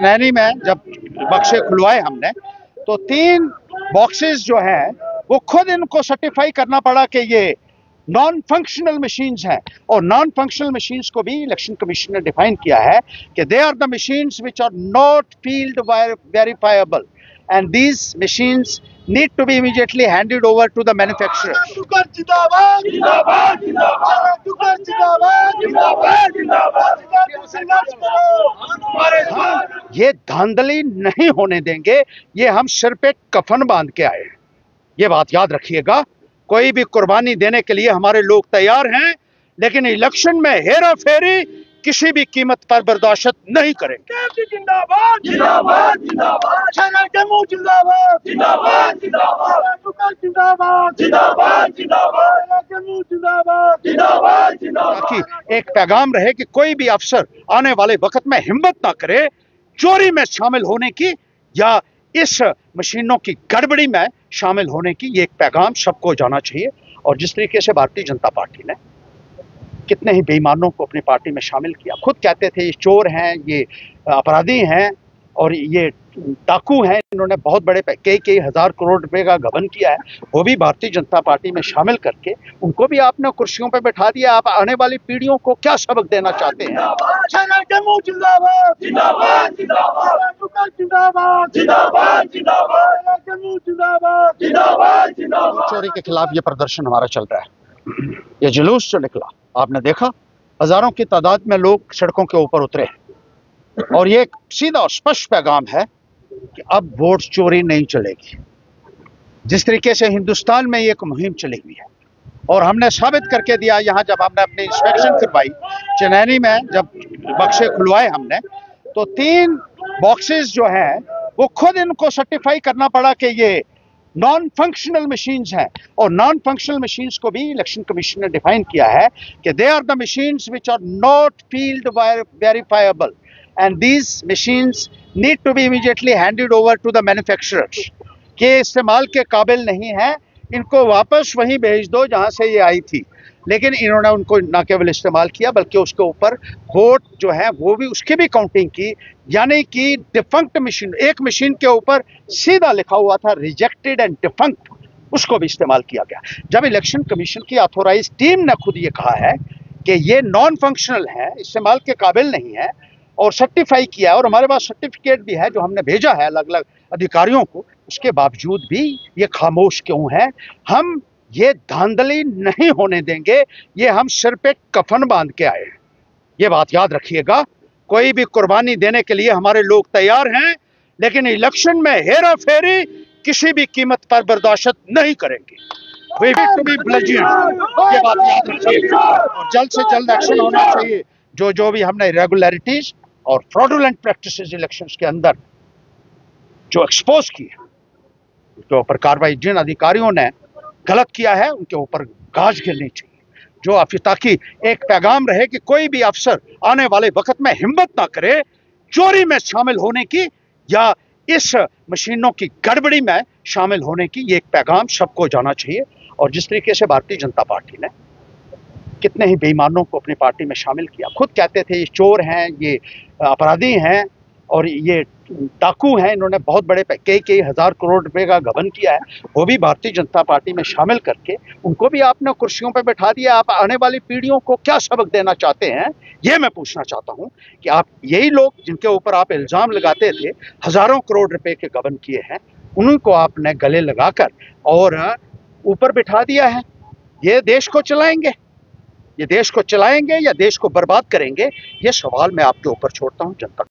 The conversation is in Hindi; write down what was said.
नैनी में जब बक्से खुलवाए हमने तो 3 बॉक्सेस जो हैं वो खुद इनको सर्टिफाई करना पड़ा कि ये नॉन फंक्शनल मशीन्स हैं। और नॉन फंक्शनल मशीन्स को भी इलेक्शन कमीशन ने डिफाइन किया है कि they are the machines which are not field verifiable and these machines need to be immediately handed over to the manufacturer. ये धांधली नहीं होने देंगे, ये हम सिर पे कफन बांध के आए हैं, ये बात याद रखिएगा। कोई भी कुर्बानी देने के लिए हमारे लोग तैयार हैं, लेकिन इलेक्शन में हेरा फेरी किसी भी कीमत पर बर्दाश्त नहीं करेंगे। जिंदाबाद जिंदाबाद जिंदाबाद जिंदाबाद जिंदाबाद जिंदाबाद जिंदाबाद जिंदाबाद जिंदाबाद जिंदाबाद ताकि एक पैगाम रहे कि कोई भी अफसर आने वाले वक्त में हिम्मत ना करे चोरी में शामिल होने की या इस मशीनों की गड़बड़ी में शामिल होने की। ये एक पैगाम सबको जाना चाहिए। और जिस तरीके से भारतीय जनता पार्टी ने कितने ही बेईमानों को अपनी पार्टी में शामिल किया, खुद कहते थे ये चोर हैं, ये अपराधी हैं और ये डाकू हैं, इन्होंने बहुत बड़े कई हजार करोड़ रुपए का गबन किया है, वो भी भारतीय जनता पार्टी में शामिल करके उनको भी आपने कुर्सियों पे बैठा दिया। आप आने वाली पीढ़ियों को क्या सबक देना चाहते हैं? चोरी के खिलाफ ये प्रदर्शन हमारा चल रहा है। ये जुलूस जो निकला आपने देखा, हजारों की तादाद में लोग सड़कों के ऊपर उतरे और ये एक सीधा और स्पष्ट पैगाम है कि अब वोट चोरी नहीं चलेगी। जिस तरीके से हिंदुस्तान में एक मुहिम चली हुई है और हमने साबित करके दिया, यहाँ जब हमने अपनी इंस्पेक्शन करवाई चनैनी में, जब बक्से खुलवाए हमने तो 3 बॉक्सेस जो हैं वो खुद इनको सर्टिफाई करना पड़ा कि ये नॉन फंक्शनल मशीन्स हैं। और नॉन फंक्शनल मशीन्स को भी इलेक्शन कमीशन ने डिफाइन किया है कि they are the machines which are not field verifiable and these machines need to be immediately handed over to the manufacturers. के इस्तेमाल के काबिल नहीं है, इनको वापस वहीं भेज दो जहां से ये आई थी। लेकिन इन्होंने उनको न केवल इस्तेमाल किया बल्कि उसके ऊपर वोट जो है वो भी उसकी भी काउंटिंग की, यानी कि डिफंक्ट मशीन, एक मशीन के ऊपर सीधा लिखा हुआ था रिजेक्टेड एंड डिफंक्ट, उसको भी इस्तेमाल किया गया। जब इलेक्शन कमीशन की ऑथोराइज टीम ने खुद ये कहा है कि ये नॉन फंक्शनल है, इस्तेमाल के काबिल नहीं है और सर्टिफाई किया है, और हमारे पास सर्टिफिकेट भी है जो हमने भेजा है अलग अलग अधिकारियों को, उसके बावजूद भी ये खामोश क्यों है? हम ये धांधली नहीं होने देंगे, ये हम सिर पे कफन बांध के आए हैं, ये बात याद रखिएगा। कोई भी कुर्बानी देने के लिए हमारे लोग तैयार हैं, लेकिन इलेक्शन में हेरा फेरी किसी भी कीमत पर बर्दाश्त नहीं करेंगे। We need to be vigilant, ये बात याद रखिएगा और जल्द से जल्द एक्शन होना चाहिए। जो भी हमने इरेगुलरिटीज और फ्रॉडुलेंट प्रैक्टिसेस इलेक्शंस के अंदर जो एक्सपोज की है, उसके ऊपर कार्रवाई, जिन अधिकारियों ने गलत किया है उनके ऊपर गाज गिरनी चाहिए, जो ताकि एक पैगाम रहे कि कोई भी अफसर आने वाले वक्त में हिम्मत ना करे चोरी में शामिल होने की या इस मशीनों की गड़बड़ी में शामिल होने की। ये एक पैगाम सबको जाना चाहिए। और जिस तरीके से भारतीय जनता पार्टी ने कितने ही बेईमानों को अपनी पार्टी में शामिल किया, खुद कहते थे ये चोर हैं, ये अपराधी हैं और ये डाकू हैं, इन्होंने बहुत बड़े कई हजार करोड़ रुपए का गबन किया है, वो भी भारतीय जनता पार्टी में शामिल करके उनको भी आपने कुर्सियों पे बैठा दिया। आप आने वाली पीढ़ियों को क्या सबक देना चाहते हैं? ये मैं पूछना चाहता हूँ कि आप यही लोग जिनके ऊपर आप इल्जाम लगाते थे हजारों करोड़ रुपए के गबन किए हैं, उनको आपने गले लगाकर और ऊपर बिठा दिया है। ये देश को चलाएंगे, ये देश को चलाएंगे या देश को बर्बाद करेंगे? ये सवाल मैं आपके ऊपर छोड़ता हूं। जनता